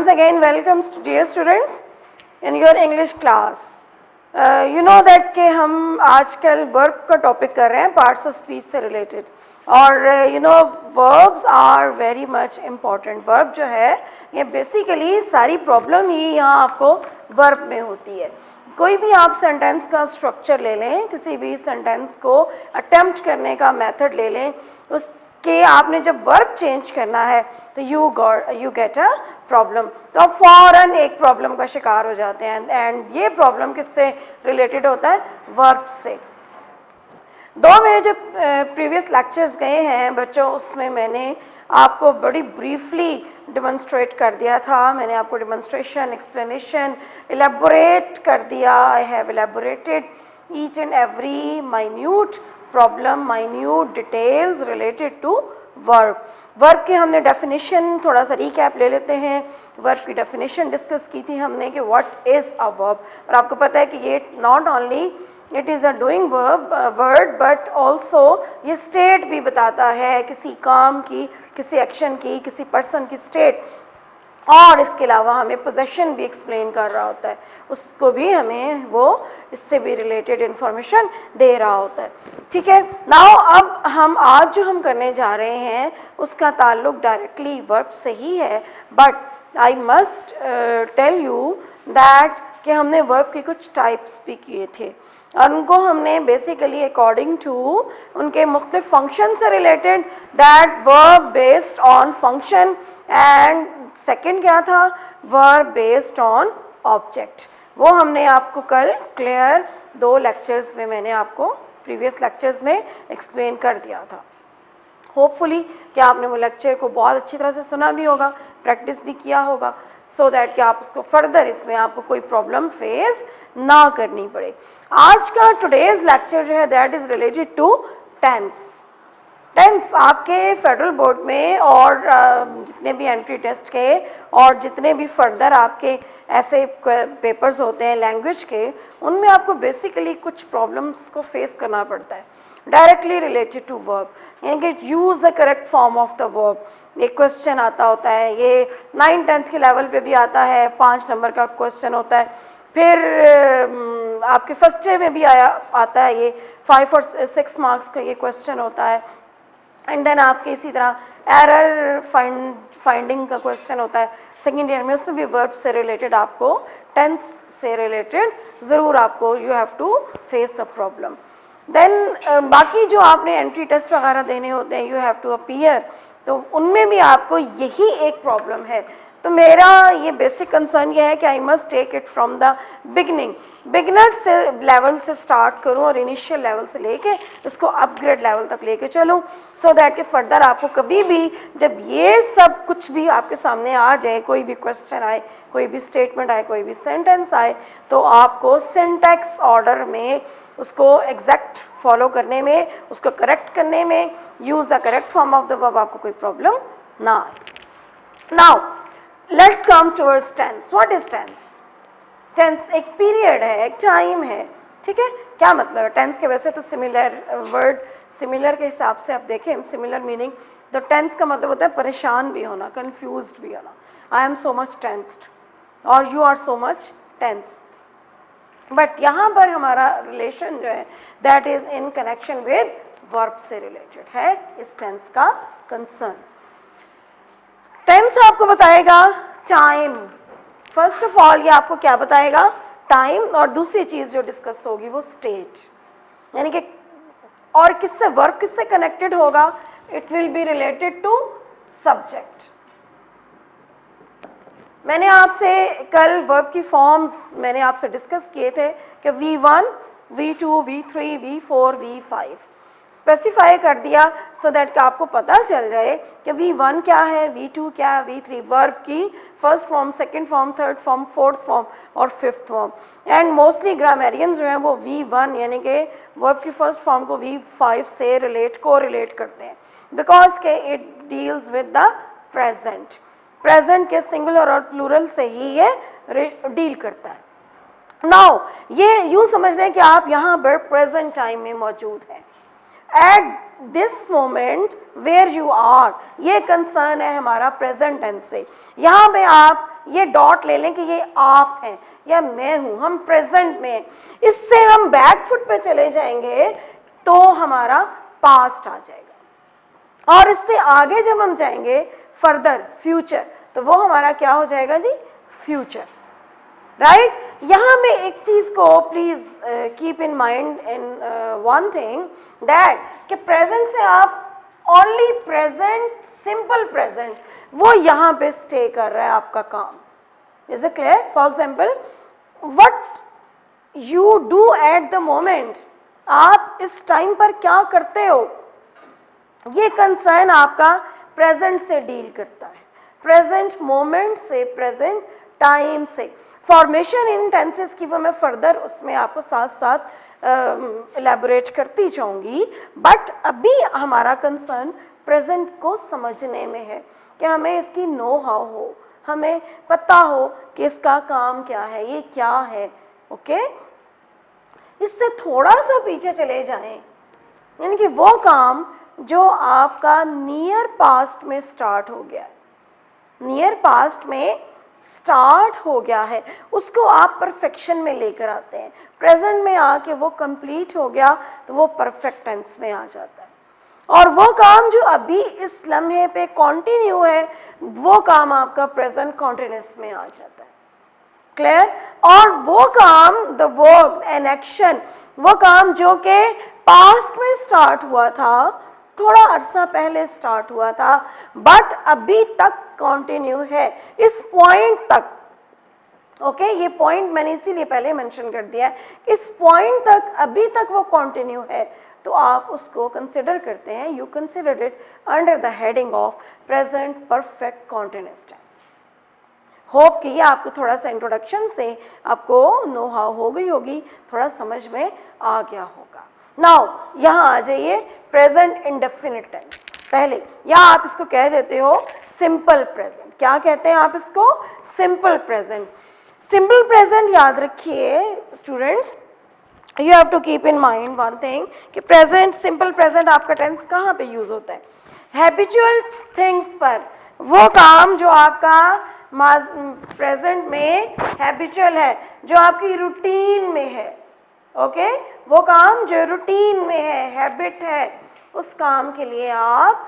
once again welcomes to dear students in your English class. You know that कि हम आजकल verb का topic कर रहे हैं पार्ट्स ऑफ स्पीच से रिलेटेड और you know verbs are very much important. Verb जो है ये बेसिकली सारी प्रॉब्लम ही यहाँ आपको वर्ब में होती है. कोई भी आप सेंटेंस का स्ट्रक्चर ले लें, किसी भी सेंटेंस को अटेम्प्ट करने का मेथड ले लें, उसके आपने जब वर्ब चेंज करना है तो यू गेट अ प्रॉब्लम. तो आप फौरन एक प्रॉब्लम का शिकार हो जाते हैं एंड ये प्रॉब्लम किससे रिलेटेड होता है? वर्ब से. दो में जो प्रीवियस लेक्चर्स गए हैं बच्चों, उसमें मैंने आपको बड़ी ब्रीफली डिमॉन्स्ट्रेट कर दिया था. मैंने आपको डिमॉन्स्ट्रेशन, एक्सप्लेनेशन, एलेबोरेट कर दिया. I have elaborated each and every minute problem, minute details related to verb. Verb की हमने डेफिनेशन थोड़ा सा रिकैप ले लेते हैं. वर्ब की डेफिनेशन डिस्कस की थी हमने कि व्हाट इज़ अ वर्ब, और आपको पता है कि ये not only it is a doing word but also ये स्टेट भी बताता है किसी काम की, किसी एक्शन की, किसी पर्सन की स्टेट, और इसके अलावा हमें पोजेशन भी एक्सप्लेन कर रहा होता है, उसको भी हमें वो इससे भी रिलेटेड इन्फॉर्मेशन दे रहा होता है. ठीक है. नाउ अब हम आज जो हम करने जा रहे हैं उसका ताल्लुक डायरेक्टली वर्ब से ही है, but I must tell you that कि हमने वर्ब के कुछ टाइप्स भी किए थे और उनको हमने बेसिकली अकॉर्डिंग टू उनके मुख्तलिफ फंक्शन से related, that verb based on function, and second क्या था? Verb based on object. वो हमने आपको कल क्लियर 2 लेक्चर्स में मैंने आपको प्रीवियस लेक्चर्स में एक्सप्लेन कर दिया था. होपफुली कि आपने वो लेक्चर को बहुत अच्छी तरह से सुना भी होगा, प्रैक्टिस भी किया होगा, सो दैट कि आप उसको फर्दर इसमें आपको कोई प्रॉब्लम फेस ना करनी पड़े. आज का टुडेज लेक्चर जो है that is related to tense. Tense आपके फेडरल बोर्ड में और जितने भी एंट्री टेस्ट के और जितने भी फर्दर आपके ऐसे पेपर्स होते हैं लैंग्वेज के, उनमें आपको बेसिकली कुछ प्रॉब्लम्स को फेस करना पड़ता है डायरेक्टली रिलेटेड टू वर्ब, यानी कि use the correct form of the verb. एक क्वेश्चन आता होता है, ये 9th-10th के लेवल पे भी आता है, 5 नंबर का क्वेश्चन होता है. फिर आपके फर्स्ट ईयर में भी आता है, ये 5 और 6 मार्क्स का ये क्वेश्चन होता है. एंड देन आपके इसी तरह एरर फाइंडिंग का क्वेश्चन होता है सेकेंड ईयर में, उसमें भी वर्ब से रिलेटेड आपको, टेंस से रिलेटेड ज़रूर आपको you have to face the problem. Then बाकी जो आपने एंट्री टेस्ट वगैरह देने होते हैं, यू हैव टू अपीयर, तो उनमें भी आपको यही एक प्रॉब्लम है. तो मेरा ये बेसिक कंसर्न ये है कि I must take it from the beginning, beginner से लेवल से स्टार्ट करूं और इनिशियल लेवल से लेके उसको अपग्रेड लेवल तक लेके चलूं, सो दैट कि फर्दर आपको कभी भी जब ये सब कुछ भी आपके सामने आ जाए, कोई भी क्वेश्चन आए, कोई भी स्टेटमेंट आए, कोई भी सेंटेंस आए, तो आपको सिंटैक्स ऑर्डर में उसको एग्जैक्ट फॉलो करने में, उसको करेक्ट करने में, use the correct form of the verb, आपको कोई प्रॉब्लम ना आए. Now let's come towards tense. What is tense? Tense एक पीरियड है, एक टाइम है. ठीक है. क्या मतलब है टेंस के? वैसे तो सिमिलर वर्ड, सिमिलर के हिसाब से आप देखें, सिमिलर मीनिंग, तो टेंस का मतलब होता है परेशान भी होना, कंफ्यूज्ड भी होना. I am so much tensed और you are so much tense. But यहाँ पर हमारा रिलेशन जो है that is in connection with verb से रिलेटेड है इस टेंस का कंसर्न. टेंस आपको बताएगा टाइम. फर्स्ट ऑफ ऑल ये आपको क्या बताएगा? टाइम. और दूसरी चीज़ जो डिस्कस होगी वो स्टेट, यानी कि और किससे, वर्ब किससे कनेक्टेड होगा? It will be related to subject. मैंने आपसे कल वर्ब की फॉर्म्स मैंने आपसे डिस्कस किए थे कि V1, V2, V3, V4, V5 specify कर दिया, सो दैट कि आपको पता चल जाए कि V1 क्या है, V2 क्या है, V3 वर्ब की first form, second form, third form, fourth form और fifth form. And mostly grammarians जो हैं वो V1 यानी कि वर्ब की फर्स्ट फॉर्म को V5 से को रिलेट करते हैं, बिकॉज के it deals with the present. Present के सिंगुलर और प्लूरल से ही ये डील करता है. नाउ ये यूँ समझ लें कि आप यहाँ पर प्रेजेंट टाइम में मौजूद हैं. At this moment where you are, ये कंसर्न है हमारा प्रेजेंट टेंस से. यहाँ पे आप ये डॉट ले लें कि ये आप हैं या मैं हूं, हम प्रेजेंट में हैं। इससे हम बैक फुट पे चले जाएंगे तो हमारा पास्ट आ जाएगा, और इससे आगे जब हम जाएंगे फर्दर फ्यूचर, तो वो हमारा क्या हो जाएगा जी, फ्यूचर, राइट। यहां में एक चीज को please keep in mind in one thing that कि प्रेजेंट से आप ओनली प्रेजेंट, सिंपल प्रेजेंट, वो यहां पे स्टे कर रहा है आपका काम। Is it clear? For example, what you do at the moment, आप इस टाइम पर क्या करते हो, ये कंसर्न आपका प्रेजेंट से डील करता है, प्रेजेंट मोमेंट से, प्रेजेंट टाइम से। फॉर्मेशन इन टेंसेस की वो मैं फर्दर उसमें आपको साथ साथ इलेबोरेट करती जाऊंगी, बट अभी हमारा कंसर्न प्रेजेंट को समझने में है कि हमें इसकी नो हाउ हो, हमें पता हो कि इसका काम क्या है, ये क्या है, ओके। इससे थोड़ा सा पीछे चले जाएं, यानी कि वो काम जो आपका नियर पास्ट में स्टार्ट हो गया है, नियर पास्ट में स्टार्ट हो गया है, उसको आप परफेक्शन में लेकर आते हैं, प्रेजेंट में आके वो कंप्लीट हो गया तो वो परफेक्ट टेंस में आ जाता है। और वो काम जो अभी इस लम्हे पे कंटिन्यू है, वो काम आपका प्रेजेंट कॉन्टिन्यूस में आ जाता है, क्लियर। और वो काम, द वर्क एंड एक्शन, वो काम जो कि पास्ट में स्टार्ट हुआ था, थोड़ा अरसा पहले स्टार्ट हुआ था, बट अभी तक कंटिन्यू है इस पॉइंट तक, ओके। ये पॉइंट मैंने इसीलिए पहले मेंशन कर दिया है, इस पॉइंट तक अभी तक वो कंटिन्यू है, तो आप उसको कंसिडर करते हैं, you consider it under the heading of present perfect continuous tense. Hope कि ये आपको थोड़ा सा इंट्रोडक्शन से आपको नो हाउ हो गई होगी, थोड़ा समझ में आ गया होगा। नाउ यहाँ आ जाइए, प्रेजेंट इंडेफिनिट टेंस। पहले या आप इसको कह देते हो सिंपल प्रेजेंट, क्या कहते हैं आप इसको, सिंपल प्रेजेंट। सिंपल प्रेजेंट याद रखिए students, you have to keep in mind one thing कि प्रेजेंट, सिंपल प्रेजेंट आपका टेंस कहाँ पे यूज होता है, हैबिचुअल थिंग्स पर, वो काम जो आपका प्रेजेंट में हैबिचुअल है, जो आपकी रूटीन में है, ओके, वो काम जो रूटीन में है, हैबिट है, उस काम के लिए आप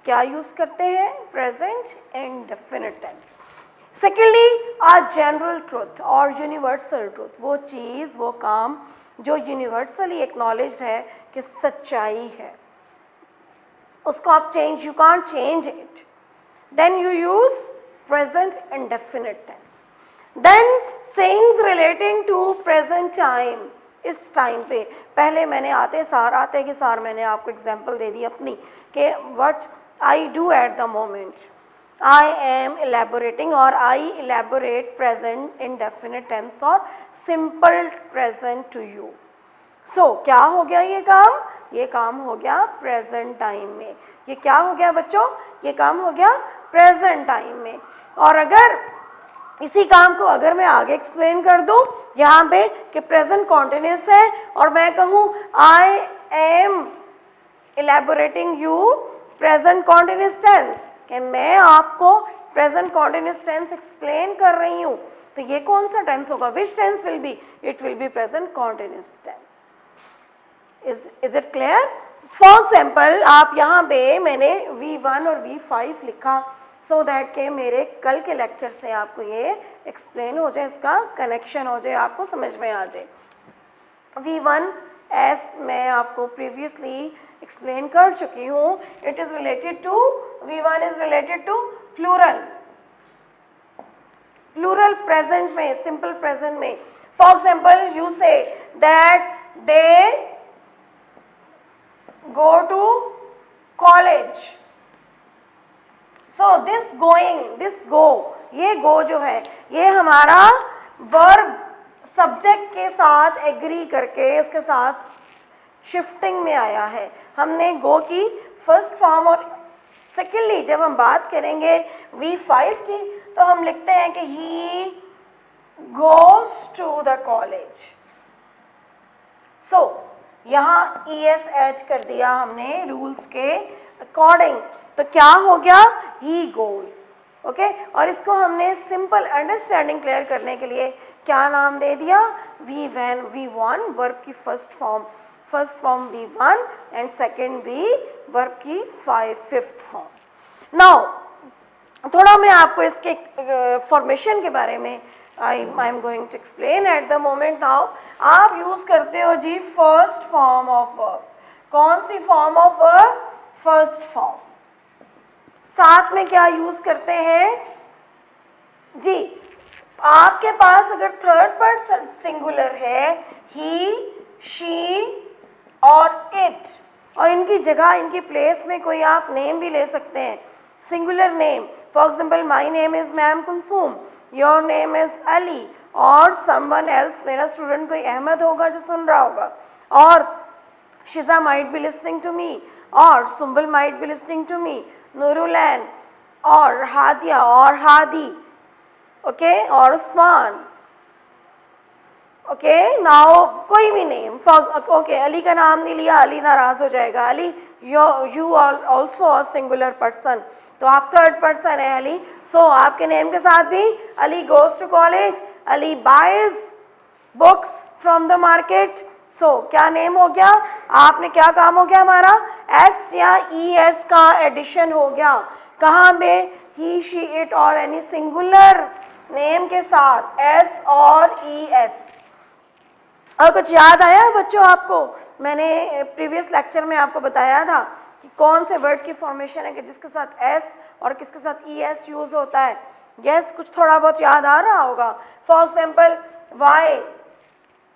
क्या यूज करते हैं, प्रेजेंट इंडेफिनिट टेंस। सेकेंडली, आ जनरल ट्रुथ और यूनिवर्सल ट्रुथ, वो चीज़, वो काम जो यूनिवर्सली एक्नॉलेज्ड है कि सच्चाई है, उसको आप change, you can't change it, then you use present indefinite tense. Then sayings relating to present time, इस टाइम पे, पहले मैंने आते कि सार मैंने आपको एग्जांपल दे दी अपनी कि what I do at the moment, I am elaborating और I elaborate present indefinite tense और simple present to you. So क्या हो गया ये काम हो गया प्रेजेंट टाइम में, ये क्या हो गया बच्चों, ये काम हो गया प्रेजेंट टाइम में। और अगर इसी काम को अगर मैं आगे एक्सप्लेन कर दूं यहाँ पे कि प्रेजेंट कॉन्टिन्यूस है और मैं कहूँ I am elaborating you present continuous tense, कि मैं आपको प्रेजेंट कॉन्टिन्यूस टेंस एक्सप्लेन कर रही हूँ, तो ये कौन सा टेंस होगा, which tense will be, it will be present continuous tense. Is it clear? For example, आप यहाँ पे मैंने V1 और V5 लिखा सो दैट के मेरे कल के लेक्चर से आपको ये एक्सप्लेन हो जाए, इसका कनेक्शन हो जाए, आपको समझ में आ जाए। V1 एस मैं आपको प्रीवियसली एक्सप्लेन कर चुकी हूँ, it is related to, V1 is related to plural, plural present में, सिंपल प्रेजेंट में। For example, you say that they go to college, so this going, this go, ये go जो है ये हमारा verb सब्जेक्ट के साथ एग्री करके उसके साथ शिफ्टिंग में आया है। हमने go की फर्स्ट फॉर्म, और सेकेंडली जब हम बात करेंगे V5 की तो हम लिखते हैं कि he goes to the college। so यहाँ ES ऐड कर दिया हमने रूल्स के अकॉर्डिंग, तो क्या हो गया, he goes, ओके और इसको हमने सिंपल अंडरस्टैंडिंग क्लियर करने के लिए क्या नाम दे दिया, V1 वर्ब की first form V1 and second V verb की फिफ्थ फॉर्म। नाउ थोड़ा मैं आपको इसके फॉर्मेशन के बारे में I am going to explain at the moment. Now आप यूज करते हो जी फर्स्ट फॉर्म ऑफ वर्ब। कौन सी form of verb, first form. साथ में क्या यूज करते हैं जी, आपके पास अगर थर्ड पर्सन सिंगुलर है ही, शी और इट, और इनकी जगह इनकी प्लेस में कोई आप नेम भी ले सकते हैं, singular name. For example my name is ma'am Kulsoom, your name is Ali, और समवन एल्स, मेरा स्टूडेंट कोई अहमद होगा जो सुन रहा होगा, और Shiza might be listening to me, और Sumbal might be listening to me, Noorulain, और हादिया, और हादी, ओके, और उस्मान, ओके। नाउ कोई भी नेम, ओके अली का नाम नहीं लिया, अली नाराज हो जाएगा, Ali you are also a singular person, तो आप थर्ड पर्सन है अली, सो आपके नेम के साथ भी Ali goes to college, Ali buys books from the market, so क्या नेम हो गया, आपने क्या काम हो गया हमारा, एस या ई एस का एडिशन हो गया, कहाँ पे, ही शी इट और एनी सिंगुलर नेम के साथ एस और ई एस। और कुछ याद आया बच्चों आपको, मैंने प्रीवियस लेक्चर में आपको बताया था कि कौन से वर्ड की फॉर्मेशन है कि जिसके साथ एस और किसके साथ ई एस यूज होता है, यस कुछ थोड़ा बहुत याद आ रहा होगा। फॉर एग्जाम्पल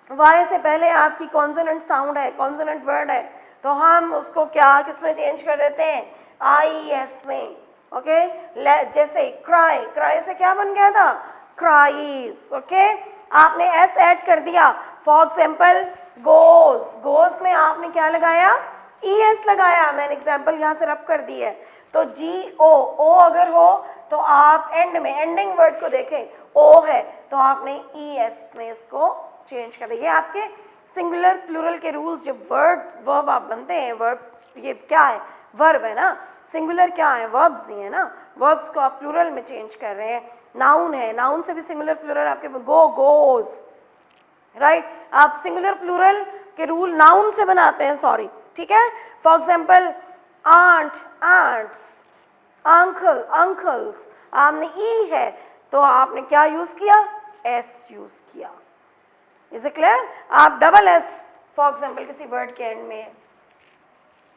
वाई से पहले आपकी कॉन्सोनेंट साउंड है, कॉन्सोनेंट वर्ड है, तो हम उसको क्या किस में चेंज कर देते हैं, आई एस में, ओके। जैसे क्राई, क्राई से क्या बन गया था, क्राइज, ओके। आपने एस ऐड कर दिया। फॉर एग्जाम्पल गोज, गोज में आपने क्या लगाया, ई एस लगाया, मैंने एग्जाम्पल यहाँ से रब कर दी है, तो जी ओ अगर हो तो आप एंड में एंडिंग वर्ड को देखें, ओ है तो आपने ई एस में इसको चेंज कर दिया। ये आपके सिंगुलर प्लूरल के रूल्स, जब वर्ब आप बनते हैं, वर्ब ये क्या है, वर्ब है ना, सिंगुलर क्या है, वर्ब्स ही है ना, वर्ब्स को आप प्लूरल में चेंज कर रहे हैं। नाउन है, नाउन से भी सिंगुलर प्लूरल आपके गो गोज, राइट, आप सिंगुलर प्लूरल के रूल नाउन से बनाते हैं, सॉरी, ठीक है। For example aunt, aunts, uncle, uncles, आपने ई है तो आपने क्या यूज किया, एस यूज किया, इज इट क्लियर। आप डबल एस फॉर एग्जाम्पल किसी वर्ड के एंड में,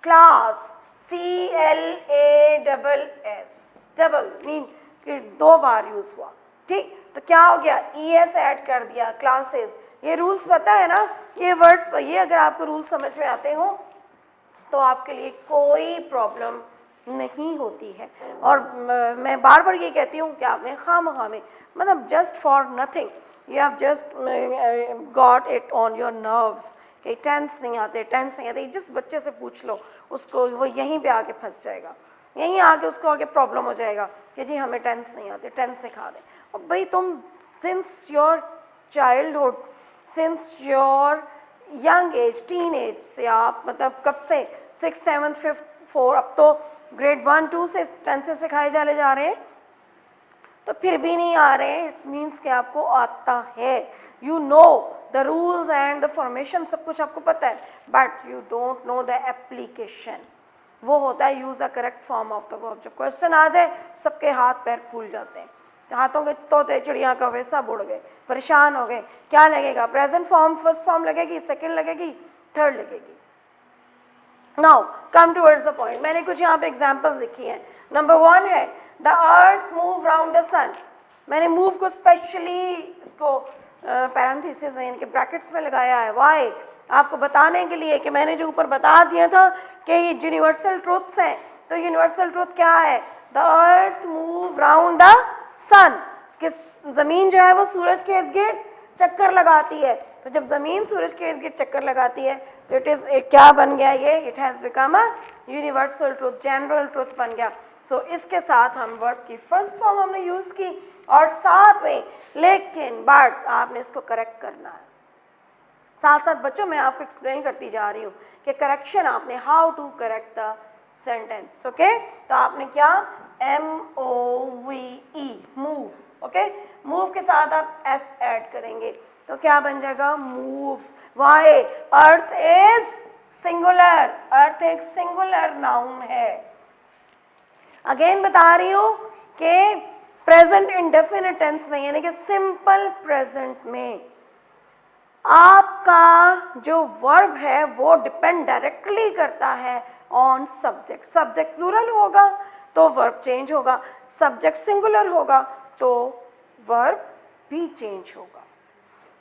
क्लास, CLASS, डबल मीन कि 2 बार यूज हुआ, ठीक, तो क्या हो गया, ES ऐड कर दिया, क्लासेस। ये रूल्स पता है ना, ये वर्ड्स, ये अगर आपको रूल्स समझ में आते हो तो आपके लिए कोई प्रॉब्लम नहीं होती है। और मैं बार बार ये कहती हूँ कि आपने खामखा में, मतलब just for nothing, you have just got it on your nerves कि टेंस नहीं आते, टेंस नहीं आते, जिस बच्चे से पूछ लो उसको, वो यहीं पे आके फंस जाएगा, यहीं आके उसको आगे प्रॉब्लम हो जाएगा कि जी हमें टेंस नहीं आते, टेंस सिखा दें। और भाई तुम since your childhood, since your young age, teen age से आप मतलब कब से 6, 7, 5, 4, अब तो ग्रेड 1, 2 से टेंसेस सिखाए चले जा रहे हैं, तो फिर भी नहीं आ रहे हैं, इट मीन्स कि आपको आता है, you know the rules and the formation, सब कुछ आपको पता है, but you don't know the application. वो होता है use a correct form of the verb. जब क्वेश्चन आ जाए सबके हाथ पैर फूल जाते हैं, हाथों के तोते चिड़िया का वैसा बुड़ गए, परेशान हो गए, क्या लगेगा, प्रेजेंट फॉर्म फर्स्ट फॉर्म लगेगी, सेकंड लगेगी, थर्ड लगेगी। Now come towards the point, मैंने कुछ यहाँ पे एग्जांपल्स लिखी हैं। नंबर 1 है the earth move round the sun, मैंने मूव को स्पेशली इसको पैरेंथेसिस में इनके ब्रैकेट्स में लगाया है, वाई, आपको बताने के लिए कि मैंने जो ऊपर बता दिया था कि ये यूनिवर्सल ट्रूथ्स हैं, तो यूनिवर्सल ट्रूथ क्या है, the earth move round the sun, कि ज़मीन जो है वो सूरज के इर्द गिर्द चक्कर लगाती है, तो जब ज़मीन सूरज के इर्द गिर्द चक्कर लगाती है तो क्या बन गया ये, it has become a universal truth, general truth बन गया। सो इसके साथ हम वर्ब की फर्स्ट फॉर्म हमने यूज़ की, और साथ में लेकिन बट आपने इसको करेक्ट करना है। साथ साथ बच्चों मैं आपको एक्सप्लेन करती जा रही हूँ कि करेक्शन आपने, how to correct the sentence. Okay, तो आपने क्या MOVE मूव, ओके, मूव के साथ आप S ऐड करेंगे तो क्या बन जाएगा moves. Why? Earth is singular, earth एक सिंगुलर नाउन है। अगेन बता रही हूं कि प्रेजेंट इंडेफिनिट टेंस में यानी कि सिंपल प्रेजेंट में आपका जो वर्ब है वो डिपेंड डायरेक्टली करता है ऑन सब्जेक्ट। सब्जेक्ट प्लूरल होगा तो वर्ब चेंज होगा, सब्जेक्ट सिंगुलर होगा तो वर्ब भी चेंज होगा।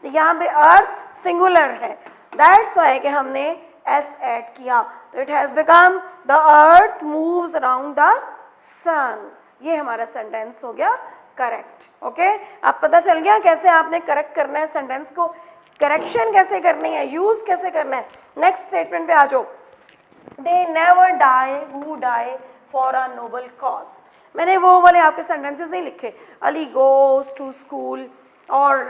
तो यहाँ पे अर्थ सिंगुलर है, दैट्स वाई कि हमने एस ऐड किया, तो it has become the earth moves around the sun. ये हमारा सेंटेंस हो गया करेक्ट। ओके, अब पता चल गया कैसे आपने करेक्ट करना है सेंटेंस को, करेक्शन कैसे करनी है, यूज कैसे करना है। नेक्स्ट स्टेटमेंट पे आ जाओ। They never die who die for a noble cause. मैंने वो वाले आपके सेंटेंसेस नहीं लिखे, अली गोज टू स्कूल और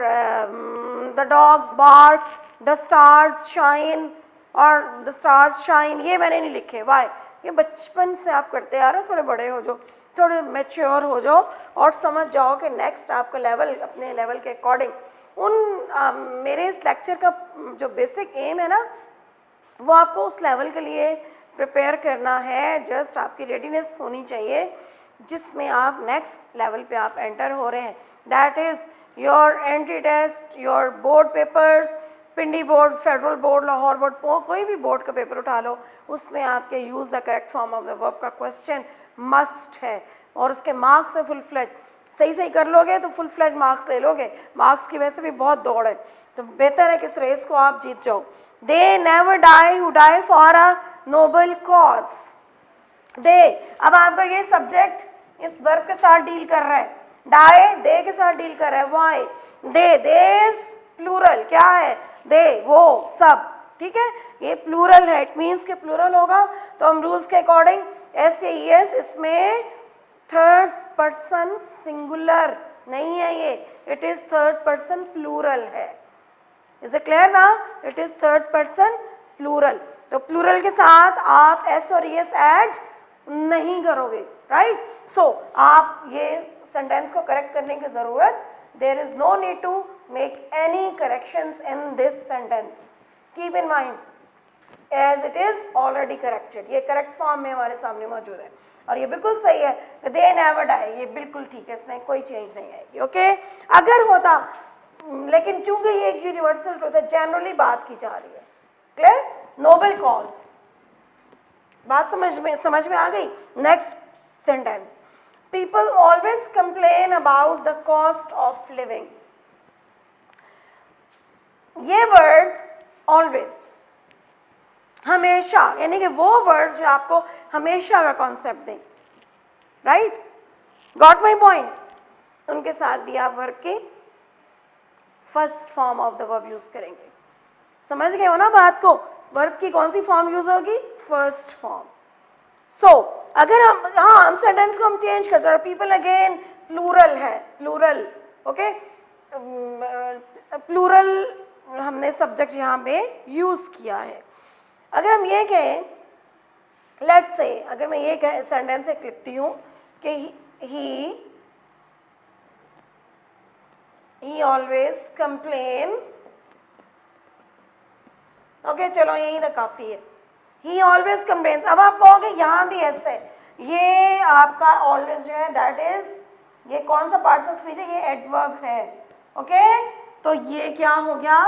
the dogs bark, the stars shine और द स्टार्स शाइन, ये मैंने नहीं लिखे। वाई? ये बचपन से आप करते आ रहे हो, थोड़े बड़े हो जाओ, थोड़े मैच्योर हो जाओ और समझ जाओ कि नेक्स्ट आपका लेवल अपने लेवल के अकॉर्डिंग मेरे इस लेक्चर का जो बेसिक एम है ना वो आपको उस लेवल के लिए प्रिपेयर करना है। जस्ट आपकी रेडीनेस होनी चाहिए जिसमें आप नेक्स्ट लेवल पे आप एंटर हो रहे हैं। That is your entry test, your board papers, Pindi board, federal board, Lahore board, कोई भी बोर्ड का पेपर उठा लो, उसमें आपके use the correct form of the verb का क्वेश्चन मस्ट है और उसके मार्क्स है फुल फ्लेज। सही सही कर लोगे तो फुल फ्लेज मार्क्स ले लोगे, मार्क्स की वजह से भी बहुत दौड़ है, तो बेहतर है कि इस रेस को आप जीत जाओ। They never die who die for a noble cause. They, अब आपका ये सब्जेक्ट इस वर्ब के साथ डील कर रहा है, डाई दे के साथ डील कर रहा है। वाई? दे इज प्लूरल, क्या है? दे, वो, सब, ठीक है, ये प्लूरल है, इट मीन्स के प्लूरल होगा तो हम रूल्स के अकॉर्डिंग एस या ईएस इसमें थर्ड पर्सन सिंगुलर नहीं है, ये it is third person plural है। इज इट क्लियर ना? It is third person plural, तो प्लूरल के साथ आप एस और ईएस ऐड नहीं करोगे, राइट? सो आप ये सेंटेंस को करेक्ट करने की जरूरत, there is no need to make any corrections in this sentence, keep in mind as it is already corrected. ये करेक्ट फॉर्म में हमारे सामने मौजूद है और ये बिल्कुल सही है, दे नेवर डाई, ये बिल्कुल ठीक है, इसमें कोई चेंज नहीं आएगी। ओके, अगर होता, लेकिन चूंकि ये एक यूनिवर्सल ट्रूथ है, जनरली बात की जा रही है, क्लियर? नोबल कॉज, बात समझ में आ गई। Next sentence, people always complain about the cost of living. ये वर्ड ऑलवेज, हमेशा, यानी कि वो वर्ड्स जो आपको हमेशा का कॉन्सेप्ट दें, राइट? Got my point? उनके साथ भी आप वर्ब के first form of the verb use करेंगे। समझ गए हो ना बात को? वर्ब की कौन सी फॉर्म यूज होगी? First form. सो अगर हम सेंटेंस को हम चेंज कर सकते, पीपल अगेन प्लूरल है, प्लूरल, ओके, प्लूरल हमने सब्जेक्ट यहाँ पे यूज किया है। अगर हम ये कहें, लेट्स से, अगर मैं ये कहें सेंटेंस से लिखती हूँ कि he always complain, ओके, चलो यही तो काफी है, he always complains। अब आप कहोगे यहाँ भी ऐसे, ये आपका always जो है दैट इज, ये कौन सा पार्ट ऑफ स्पीच है? ये एडवर्ब है, ओके, तो ये क्या हो गया?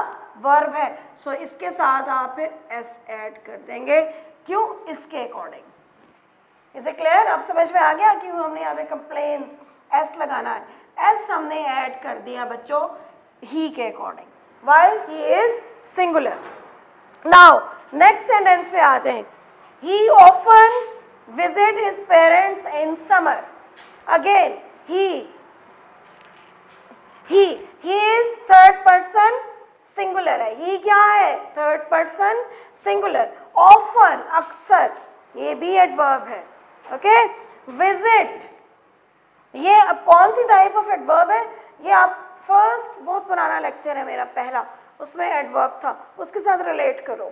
वर्ब है। सो इसके साथ आप फिर एस ऐड कर देंगे, क्यों? इसके अकॉर्डिंग। Is it clear? अब समझ में आ गया क्यों हमने यहाँ पे कंप्लेन्स एस लगाना है? एस हमने ऐड कर दिया बच्चों ही के according, while he is singular. Now next sentence पे आ जाएं, ही often visit his parents in summer. Again he is third person singular है, ही क्या है? Third person singular. ऑफन, अक्सर, ये भी एडवर्ब है, ओके। विजिट, ये अब कौन सी टाइप ऑफ एडवर्ब है? ये आप फर्स्ट, बहुत पुराना लेक्चर है मेरा पहला, उसमें एडवर्ब था, उसके साथ रिलेट करो।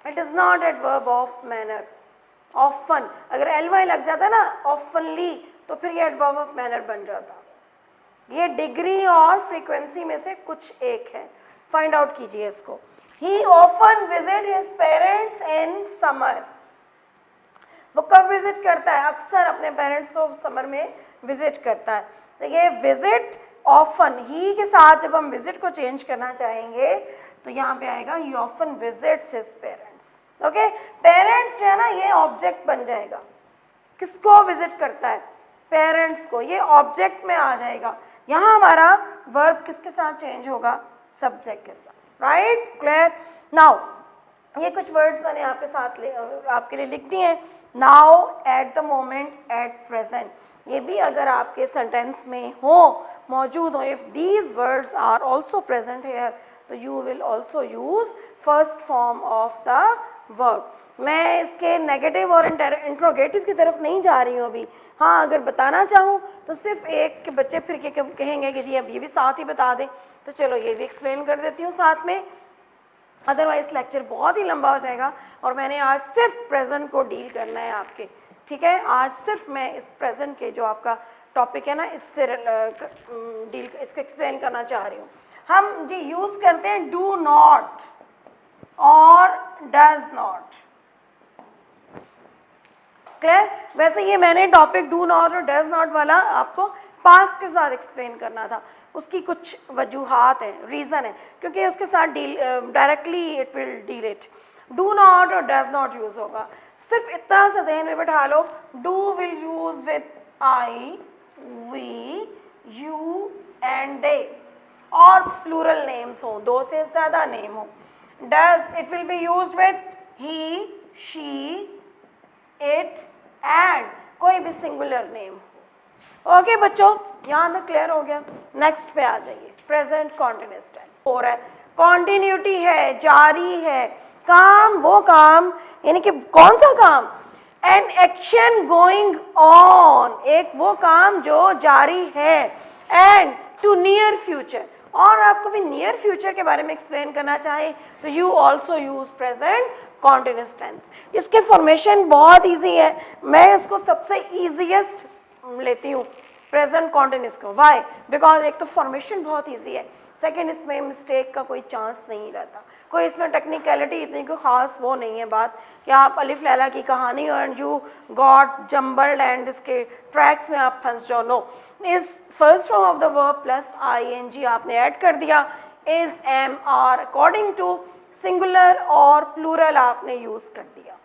It is not adverb of manner, often, अगर ly लग जाता ना ऑफनली तो फिर ये एडवर्ब ऑफ मैनर बन जाता। ये डिग्री और फ्रीक्वेंसी में से कुछ एक है, फाइंड आउट कीजिए इसको। ही often visit his parents in summer, वो कब विजिट करता है, अक्सर अपने पेरेंट्स को समर में विजिट करता है। तो ये विजिट ऑफन, ही के साथ जब हम विजिट को चेंज करना चाहेंगे तो यहाँ पे आएगा ही often visits his parents. Okay, parents जो है ना ये ऑब्जेक्ट बन जाएगा, किसको विजिट करता है, पेरेंट्स को, ये ऑब्जेक्ट में आ जाएगा। यहाँ हमारा वर्ब किसके साथ चेंज होगा, सब्जेक्ट के साथ। Right, clear. नाउ ये कुछ वर्ड्स मैंने आपके साथ आपके लिए लिख दिए हैं। Now, at the moment, at present, ये भी अगर आपके सेंटेंस में हो, मौजूद हो, if these words are also present here तो you will also use first form of the verb. मैं इसके नेगेटिव और इंट्रोगेटिव की तरफ नहीं जा रही हूँ अभी। हाँ, अगर बताना चाहूँ तो सिर्फ एक के बच्चे फिर के कहेंगे कि जी अब ये भी साथ ही बता दें, तो चलो ये भी एक्सप्लेन कर देती हूँ साथ में, अदरवाइज लेक्चर बहुत ही लंबा हो जाएगा। और मैंने आज सिर्फ प्रेजेंट को डील करना है आपके, ठीक है। आज सिर्फ मैं इस प्रेजेंट के जो आपका टॉपिक है ना इससे डील इसको एक्सप्लेन करना चाह रही हूँ। हम जी यूज़ करते हैं डू नॉट और डज नॉट, क्लियर। वैसे ये मैंने टॉपिक डू नॉट और डज नॉट वाला आपको पास्ट के साथ एक्सप्लेन करना था, उसकी कुछ वजूहात हैं, रीज़न है, क्योंकि उसके साथ deal directly it will deal it. Do not और डज नॉट यूज़ होगा, सिर्फ इतना सा जहन में बैठा लो, do will use with I, we, you and they, और प्लूरल नेम्स हो, दो से ज़्यादा नेम हो। Does it will be used with he, she, it and कोई भी सिंगुलर नेम हो। ओके बच्चों, यहाँ तक क्लियर हो गया। नेक्स्ट पे आ जाइए, प्रेजेंट कॉन्टिन्यूअस टेंस हो रहा है, कॉन्टिन्यूटी है, जारी है, काम, वो काम, यानी कि कौन सा काम, एन एक्शन गोइंग ऑन, एक वो काम जो जारी है, एंड टू नियर फ्यूचर, और आपको भी नियर फ्यूचर के बारे में एक्सप्लेन करना चाहे तो you also use present continuous tense. इसके फॉर्मेशन बहुत इजी है, मैं इसको सबसे ईजीएस्ट लेती हूँ प्रेजेंट कॉन्टिन्यूअस को। वाई? बिकॉज एक तो फॉर्मेशन बहुत इजी है, सेकंड इसमें मिस्टेक का कोई चांस नहीं रहता, कोई इसमें टेक्निकलिटी इतनी कोई ख़ास वो नहीं है बात कि आप अलिफ लैला की कहानी और यू गॉट जम्बल्ड एंड इसके ट्रैक्स में आप फंस जाओ। नो, इस first form of the verb plus I आपने ऐड कर दिया, is, am, are, according to singular और प्लूरल आपने यूज़ कर दिया।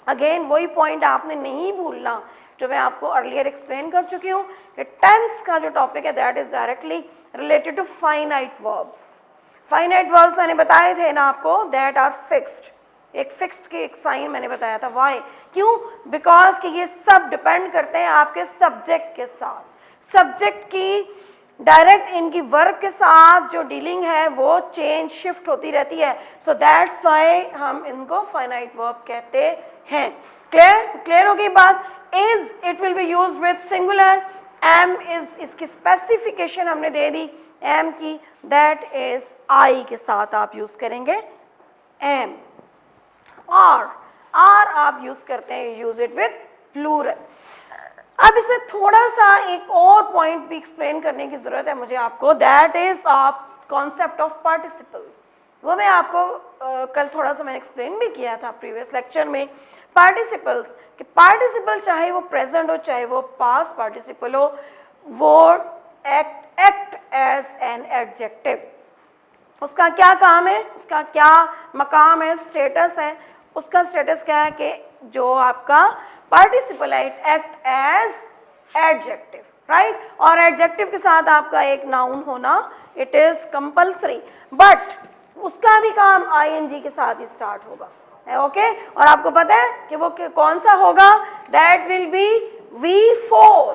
अगेन वही पॉइंट आपने नहीं भूलना जो मैं आपको अर्लियर एक्सप्लेन कर चुकी हूँ कि टेंस का जो टॉपिक है that is directly related to finite verbs. Finite verbs मैंने बताए थे ना आपको, दैट आर फिक्स्ड, एक फिक्स्ड के एक साइन मैंने बताया था। वाई? क्यों? बिकॉज कि ये सब डिपेंड करते हैं आपके सब्जेक्ट के साथ, सब्जेक्ट की डायरेक्ट इनकी वर्ब के साथ जो डीलिंग है वो चेंज शिफ्ट होती रहती है, सो दैट्स वाई हम इनको फाइनाइट वर्ब कहते हैं। क्लियर? क्लियर हो गई बात। Is, it will be used with singular, am is, इसकी स्पेसिफिकेशन हमने दे दी एम की, दैट इज आई के साथ आप यूज करेंगे एम। आर आप यूज करते हैं, यूज इट विद प्लूरल। अब इसमें थोड़ा सा एक और पॉइंट भी एक्सप्लेन करने की जरूरत है मुझे आपको, that is concept of participle. वो मैं आपको कल थोड़ा सा मैंने एक्सप्लेन भी किया था प्रीवियस लेक्चर में। पार्टिसिपल्स, कि पार्टिसिपल चाहे वो प्रेजेंट हो चाहे वो पास्ट पार्टिसिपल हो, वो एक्ट एज एन एडजेक्टिव। उसका क्या काम है, उसका क्या मकाम है, स्टेटस है, उसका स्टेटस क्या है कि जो आपका पार्टिसिपल है it act as adjective, right. और एडजेक्टिव के साथ आपका एक नाउन होना इट इज कंपल्सरी, बट उसका भी काम आईएनजी के साथ ही स्टार्ट होगा, ओके। और आपको पता है कि वो कौन सा होगा, दैट विल बी V4।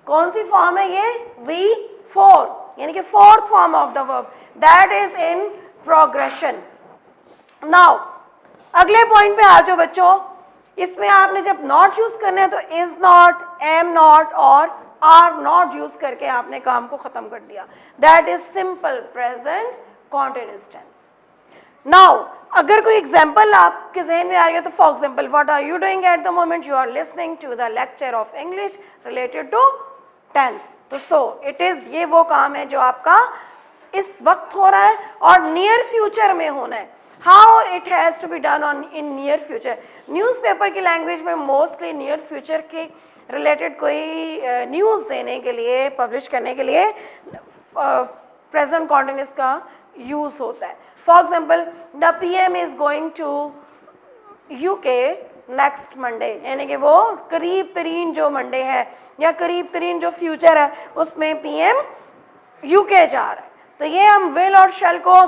कौन सी फॉर्म है ये, V4, यानी कि fourth form of the verb, that is in progression. Now अगले पॉइंट पे आ जाओ बच्चों, इसमें आपने जब नॉट यूज करना है तो इज नॉट, एम नॉट और आर नॉट यूज करके आपने काम को खत्म कर दिया, that is simple present continuous tense. Now अगर कोई एग्जाम्पल आपके जहन में आ रही है तो for example what are you doing at the moment, you are listening to the lecture of English related to tense. तो सो इट इज, ये वो काम है जो आपका इस वक्त हो रहा है और नियर फ्यूचर में होना है। How it has to be done on in near future, newspaper की लैंग्वेज में मोस्टली नियर फ्यूचर के रिलेटेड कोई न्यूज़ देने के लिए, पब्लिश करने के लिए प्रेजेंट कॉन्टिन्यूस का यूज़ होता है। For example the PM is going to UK next Monday, यानी कि वो करीब तरीन जो मंडे है या करीब तरीन जो फ्यूचर है उसमें PM UK जा रहा है। तो ये हम विल और शैल को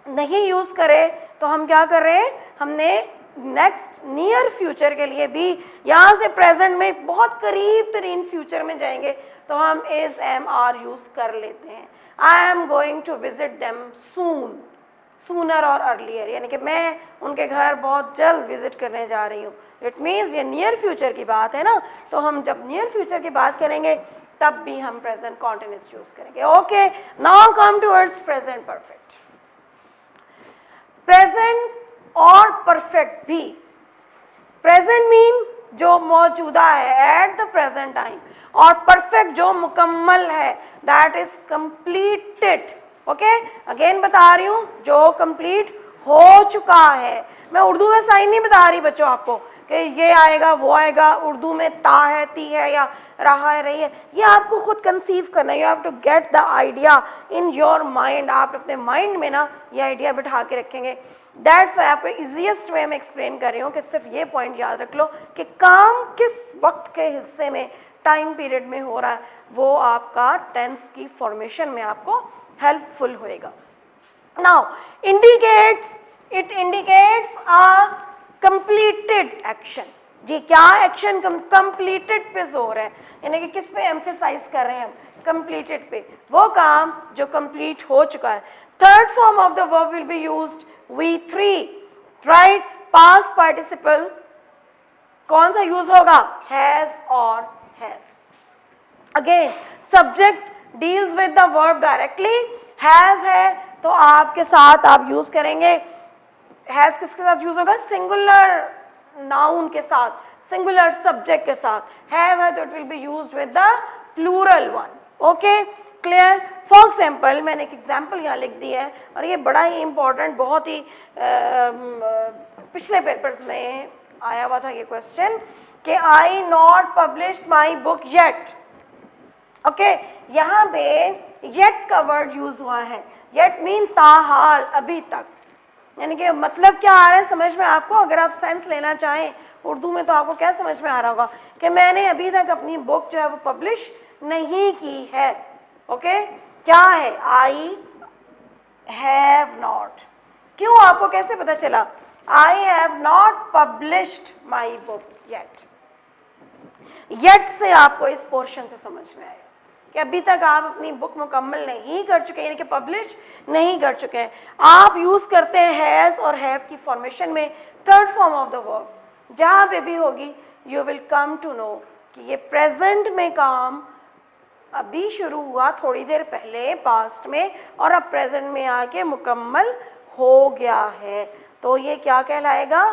नहीं यूज करें तो हम क्या कर रहे हैं, हमने नेक्स्ट नियर फ्यूचर के लिए भी यहाँ से प्रेजेंट में बहुत करीब तरीन फ्यूचर में जाएंगे तो हम इज एम आर यूज कर लेते हैं। I am going to visit them soon, sooner और अर्लियर, यानी कि मैं उनके घर बहुत जल्द विजिट करने जा रही हूँ। इट मीन्स ये नियर फ्यूचर की बात है ना, तो हम जब नियर फ्यूचर की बात करेंगे तब भी हम प्रेजेंट कॉन्टिन्यूस यूज करेंगे। Okay, now come towards present perfect. Present और परफेक्ट भी, प्रेजेंट मीन जो मौजूदा है एट द प्रेजेंट टाइम, और परफेक्ट जो मुकम्मल है that is completed. Okay, again बता रही हूँ जो कंप्लीट हो चुका है। मैं उर्दू में साइन नहीं बता रही बच्चों आपको कि ये आएगा वो आएगा, उर्दू में ता है ती है या रहा है रही है, ये आपको खुद कंसीव करना है। You have to get the idea in your mind, आप अपने माइंड में ना ये आइडिया बिठा के रखेंगे। दैट्स वाई आपको इजीएस्ट वे में एक्सप्लेन कर रही हूँ कि सिर्फ ये पॉइंट याद रख लो कि काम किस वक्त के हिस्से में, टाइम पीरियड में हो रहा है, वो आपका टेंस की फॉर्मेशन में आपको हेल्पफुल होएगा। Now indicates, it indicates a completed action. जी, क्या एक्शन कंप्लीटेड पे जोर है, यानी कि किस पे एम्फेसाइज कर रहे हैं हम, कंप्लीटेड पे, वो काम जो कंप्लीट हो चुका है। Third form of the verb will be used V3, right. Past participle कौन सा यूज होगा, हैज और have. Again subject deals with the verb directly, has है तो आपके साथ आप यूज करेंगे, हैज किसके साथ यूज होगा, सिंगुलर नाउन के साथ, सिंगुलर सब्जेक्ट के साथ। हैव है तो it will be used with the plural one. Okay, clear. For example, मैंने एक एग्जाम्पल यहाँ लिख दी है और ये बड़ा ही इंपॉर्टेंट, बहुत ही पिछले पेपर्स में आया हुआ था ये क्वेश्चन कि I not published my book yet. Okay, यहाँ पे येट का वर्ड यूज हुआ है। येट मीन ताहाल, अभी तक, यानी कि मतलब क्या आ रहा है समझ में आपको। अगर आप सेंस लेना चाहें उर्दू में तो आपको क्या समझ में आ रहा होगा कि मैंने अभी तक अपनी बुक जो है वो पब्लिश नहीं की है। ओके, क्या है, आई हैव नॉट। क्यों, आपको कैसे पता चला, I have not published my book yet. Yet से आपको इस पोर्शन से समझ में आएगा कि अभी तक आप अपनी बुक मुकम्मल नहीं कर चुके, यानी कि पब्लिश नहीं कर चुके हैं। आप यूज करते हैं हैज और हैव की फॉर्मेशन में third form of the verb. जहां पे भी होगी you will come to know कि ये प्रेजेंट में काम अभी शुरू हुआ थोड़ी देर पहले पास्ट में और अब प्रेजेंट में आके मुकम्मल हो गया है, तो ये क्या कहलाएगा,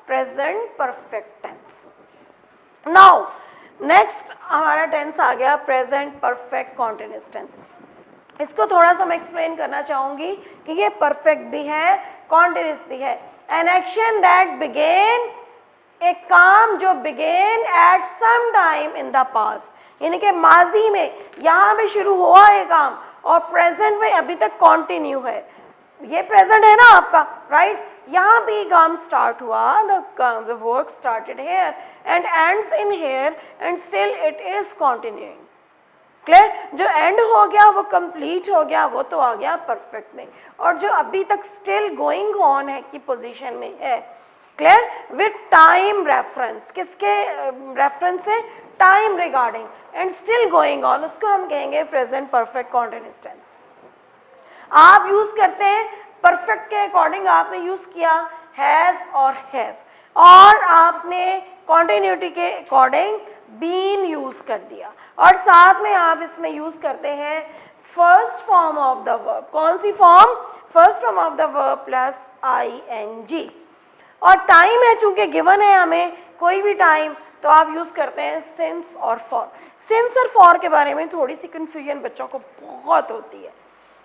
present perfect tense. Now next हमारा टेंस आ गया प्रेजेंट परफेक्ट कॉन्टिन्यूअस टेंस। इसको थोड़ा सा मैं एक्सप्लेन करना चाहूंगी कि ये परफेक्ट भी है, कॉन्टिन्यूअस भी है। एन एक्शन दैट बिगेन, एक काम जो begin at some time in the past, यानी कि माजी में यहाँ पे शुरू हुआ है काम और प्रेजेंट में अभी तक कंटिन्यू है। ये प्रेजेंट है ना आपका, राइट। यहाँ पे काम स्टार्ट हुआ, the work started here and ends in here and still it is continuing। Clear, जो एंड हो गया वो कंप्लीट हो गया, वो तो आ गया परफेक्ट में, और जो अभी तक स्टिल गोइंग ऑन है की पोजीशन में है। क्लियर, विद टाइम रेफरेंस, किसके रेफरेंस से, time regarding, and still going on, उसको हम कहेंगे प्रेजेंट परफेक्ट कॉन्टिन्यूअस टेंस। आप यूज करते हैं परफेक्ट के अकॉर्डिंग, आपने यूज किया हैज और हैव, और आपने कॉन्टिन्यूटी के अकॉर्डिंग बीन यूज कर दिया, और साथ में आप इसमें यूज करते हैं first form of the verb. कौन सी form, first form of the verb plus ing। और टाइम है चूंकि गिवन है हमें कोई भी टाइम, तो आप यूज करते हैं सिंस और फॉर। सिंस और फॉर के बारे में थोड़ी सी कंफ्यूजन बच्चों को बहुत होती है,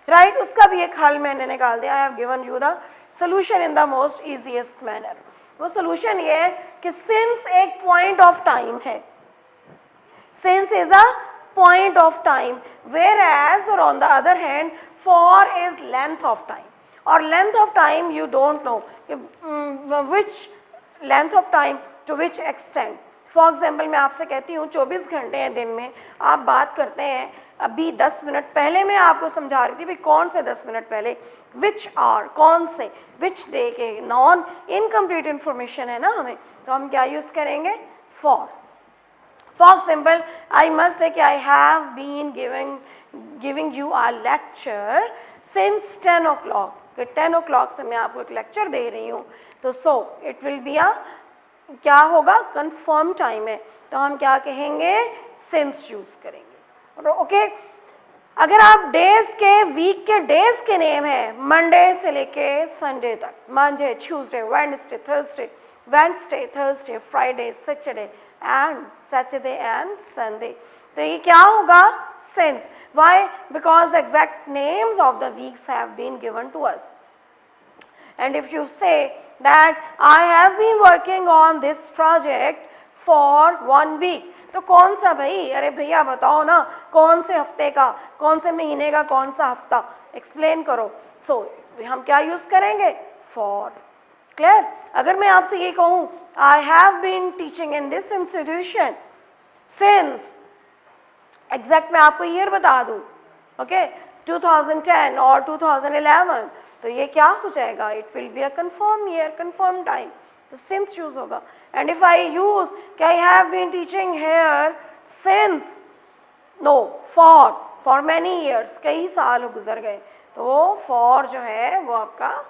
राइट? उसका भी एक हल मैंने निकाल दिया। I have given you the solution in the most easiest manner. वो सोल्यूशन ये है कि सिंस एक पॉइंट ऑफ टाइम है, since is a point of time, whereas or on the other hand for is length of time, or length of time you don't know which length of time to which extent। For example मैं आपसे कहती हूँ 24 घंटे हैं दिन में, आप बात करते हैं अभी 10 मिनट पहले मैं आपको समझा रही थी भाई कौन से 10 मिनट पहले, विच आर कौन से, विच डे के, नॉन इनकम्प्लीट इन्फॉर्मेशन है ना हमें, तो हम क्या यूज़ करेंगे? For. For example, I must say कि I have been giving you a lecture since 10 o'clock, कि 10 o'clock से मैं आपको एक लेक्चर दे रही हूँ, तो so it will be a क्या होगा? confirm टाइम है, तो हम क्या कहेंगे? since यूज़ करेंगे। ओके, अगर आप डेज के, वीक के डेज के नेम है मंडे से लेके संडे तक, Monday, Tuesday, Wednesday, Thursday, Friday, Saturday and Saturday and Sunday, तो ये क्या होगा? since। why? because the exact names of the weeks have been given to us, and if you say that I have been working on this project for 1 week, तो कौन सा भाई? अरे भैया बताओ ना, कौन से हफ्ते का, कौन से महीने का, कौन सा हफ्ता, एक्सप्लेन करो। सो हम क्या यूज करेंगे? फॉर। क्लियर? अगर मैं आपसे ये कहूँ I have been teaching in this institution since, exact मैं आपको ईयर बता दूँ, ओके, 2010 और 2011, तो ये क्या हो जाएगा? It will be a confirm year, confirm time, तो सिंस यूज होगा। एंड इफ आई यूज कि I have been teaching here since, no, for many years, कई साल गुजर गए, तो वो फॉर जो है वो आपका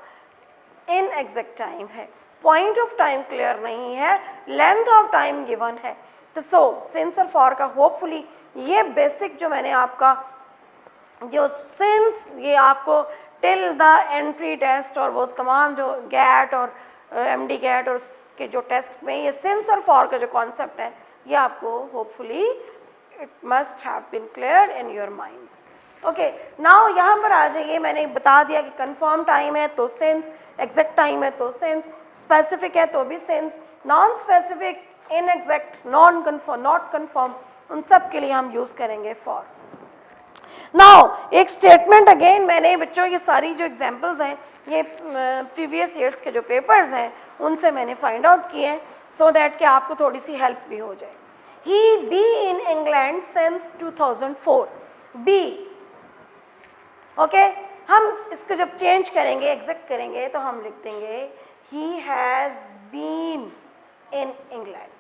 इन एग्जैक्ट टाइम है, पॉइंट ऑफ टाइम क्लियर नहीं है, लेंथ ऑफ टाइम गिवन है। तो सो सिंस और फॉर का होपफुली ये बेसिक जो मैंने आपका जो सिंस, ये आपको टिल द एंट्री टेस्ट और वो तमाम जो गैट और एमडी गैट और के जो टेस्ट में ये सिंस और फॉर का जो कॉन्सेप्ट है, ये आपको hopefully it must have been clear in your minds. Okay, now यहाँ पर आ जाइए, मैंने बता दिया कि कंफर्म टाइम है तो सिंस, एग्जैक्ट टाइम है तो सिंस, स्पेसिफिक है तो भी since, non specific, in exact, non confirm, not confirm, उन सब के लिए हम यूज़ करेंगे फॉर। नाउ एक स्टेटमेंट अगेन, मैंने बच्चों ये सारी जो एग्जांपल्स हैं ये प्रीवियस ईयर्स के जो पेपर्स हैं उनसे मैंने फाइंड आउट किए हैं, सो दैट कि आपको थोड़ी सी हेल्प भी हो जाए। He be in England since 2004, be, okay, हम इसको जब चेंज करेंगे, एग्जैक्ट करेंगे, तो हम लिख देंगे he has been in England.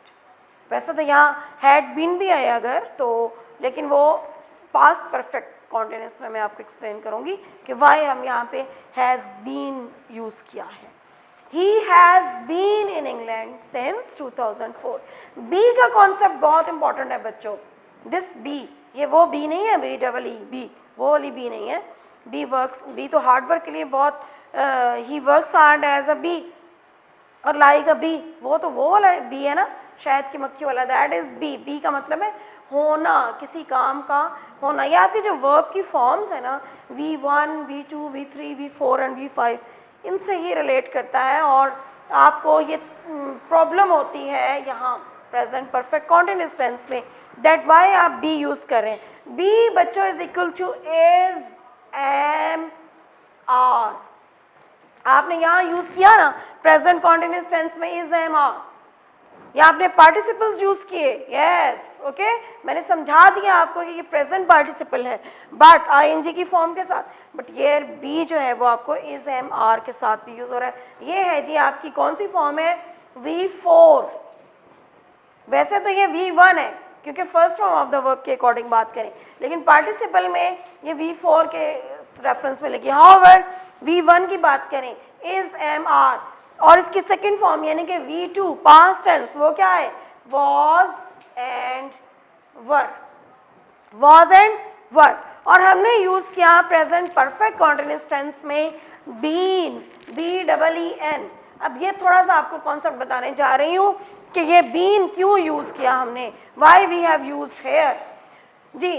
वैसे तो यहाँ हैड बीन भी आया अगर तो, लेकिन वो पास्ट परफेक्ट कॉन्टिन्यूस में मैं आपको एक्सप्लेन करूंगी कि वाई हम यहाँ पे हैज़ बीन यूज़ किया है। He has been in England since 2004। Be का कॉन्सेप्ट बहुत इंपॉर्टेंट है बच्चों। दिस बी, ये वो बी नहीं है, बी डबल ई बी, वो वाली बी नहीं है। बी वर्क्स, बी तो हार्ड वर्क के लिए बहुत, he works hard as a bee, और लाइक अ बी, वो तो वो वाला बी है ना, शायद की मक्खी वाला, दैट इज बी। बी का मतलब है होना, किसी काम का होना। ये आपके जो वर्ब की फॉर्म्स है ना, V1, V2, V3, V4 and V5, इनसे ही रिलेट करता है। और आपको ये प्रॉब्लम होती है यहाँ प्रेजेंट परफेक्ट कॉन्टिन्यूअस टेंस में, दैट वाई आप बी यूज़ करें। बी बच्चों is equal to is, am, are. आपने यहाँ यूज़ किया ना प्रेजेंट कॉन्टिन्यूअस टेंस में इज, एम, आर, या आपने पार्टिसिपल्स यूज़ किए, यस, ओके, मैंने समझा दिया आपको कि ये प्रेजेंट पार्टिसिपल है बट आईएनजी की फॉर्म के साथ, बट ये बी जो है वो आपको इज, एम, आर के साथ भी यूज़ हो रहा है। ये है जी आपकी कौन सी फॉर्म है? V4। वैसे तो ये V1 है क्योंकि first form of the verb के अकॉर्डिंग बात करें, लेकिन पार्टिसिपल में ये V4 के रेफरेंस में लिखी। हाउएवर V1 की बात करें, इज, एम, आर, और इसकी सेकंड फॉर्म यानी कि V2 पास्ट टेंस, वो क्या है? Was and were, was and were. और हमने यूज़ किया प्रेजेंट परफेक्ट कॉन्टिन्यूअस टेंस में बीन, BEEN। अब ये थोड़ा सा आपको कॉन्सेप्ट बताने जा रही हूँ कि ये बीन क्यों यूज़ किया हमने, why we have used here. जी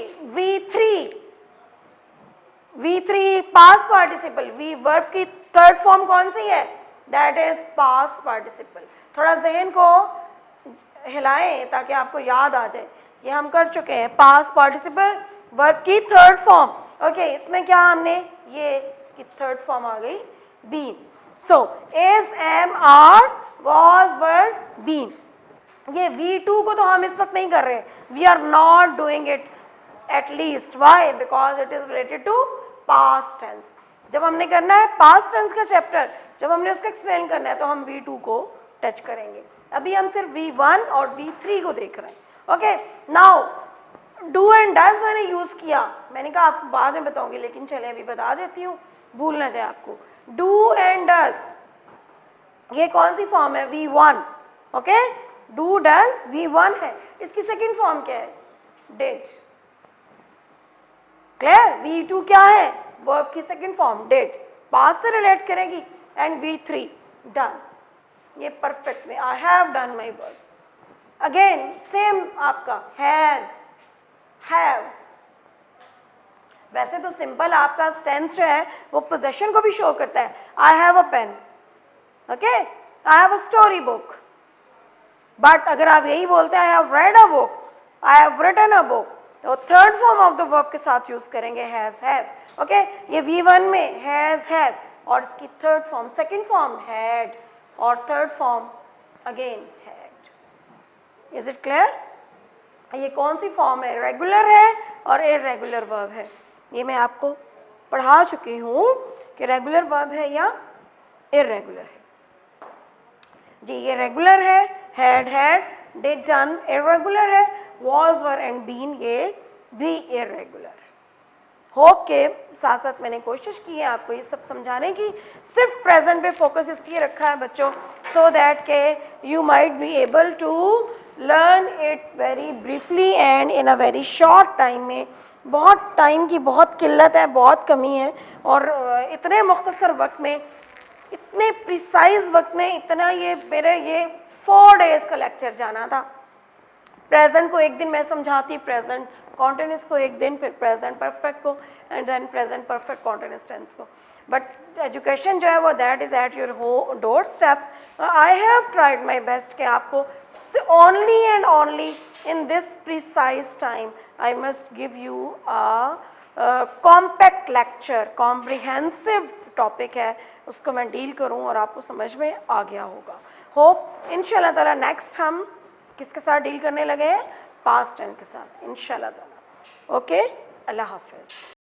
V3 past participle, V verb की थर्ड फॉर्म कौन सी है, दैट इज पास्ट पार्टिसिपल। थोड़ा जहन को हिलाएं ताकि आपको याद आ जाए, ये हम कर चुके हैं। पास्ट पार्टिसिपल वर्ब की थर्ड फॉर्म, ओके, इसमें क्या हमने, ये इसकी थर्ड फॉर्म आ गई been. So is, am, are, was, were, been. ये V2 को तो हम इस वक्त नहीं कर रहे, we are not doing it at least, why, because it is related to past tense। जब हमने करना है past tense का चैप्टर, जब हमने उसको एक्सप्लेन करना है तो हम V2 को टच करेंगे। अभी हम सिर्फ V1 और V3 को देख रहे हैं। Okay, now do and does मैंने यूज किया, मैंने कहा आपको बाद में बताऊंगी, लेकिन चले अभी बता देती हूँ, भूल ना जाए आपको। डू एंड डज ये कौन सी फॉर्म है, V1। Okay, do does V1 है, इसकी सेकेंड फॉर्म क्या है, डिड। क्लियर, V2 क्या है, वर्ब की सेकंड फॉर्म डिड, पास्ट से रिलेट करेगी, एंड V3 डन, ये परफेक्ट में, I have done my work. Again same आपका हैज, हैव, वैसे तो सिंपल आपका टेंस जो है वो पोजेशन को भी शो करता है, I have a pen, okay, I have a story book. But अगर आप यही बोलते हैं I have read a book, I have written a book, तो third form of the verb के साथ यूज करेंगे हैज, हैव। ओके, ये V1 में हैज, हैव, और इसकी third form, second form had, और third form again had. Is it clear? ये कौन सी फॉर्म है, रेगुलर है और इररेगुलर वर्ब है। ये मैं आपको पढ़ा चुकी हूँ कि रेगुलर वर्ब है या इररेगुलर है। जी, ये रेगुलर है, हैड, डिड, डन, इररेगुलर है, was, were and been ये भी इररेगुलर। होप के साथ साथ मैंने कोशिश की है आपको ये सब समझाने की। सिर्फ प्रेजेंट पे फोकस इसलिए रखा है बच्चों, सो दैट के you might be able to learn it very briefly and in a very short time में। बहुत टाइम की बहुत किल्लत है, बहुत कमी है, और इतने मुख्तसर वक्त में, इतने प्रिसाइज वक्त में, इतना ये मेरे ये 4 डेज़ का लेक्चर जाना था। प्रेजेंट को एक दिन मैं समझाती, प्रेजेंट कॉन्टिन्यूस को एक दिन, फिर प्रेजेंट परफेक्ट को, and then present perfect continuous tense को। बट एजुकेशन जो है वो that is at your door steps. I have tried my best कि आपको only and only in this precise time I must give you a compact lecture, comprehensive topic है, उसको मैं deal करूं और आपको समझ में आ गया होगा। होप इंशाल्लाह ताला नेक्स्ट हम किसके साथ डील करने लगे हैं, पास्ट टेंस के साथ इंशाल्लाह ताला। ओके, अल्लाह हाफिज़।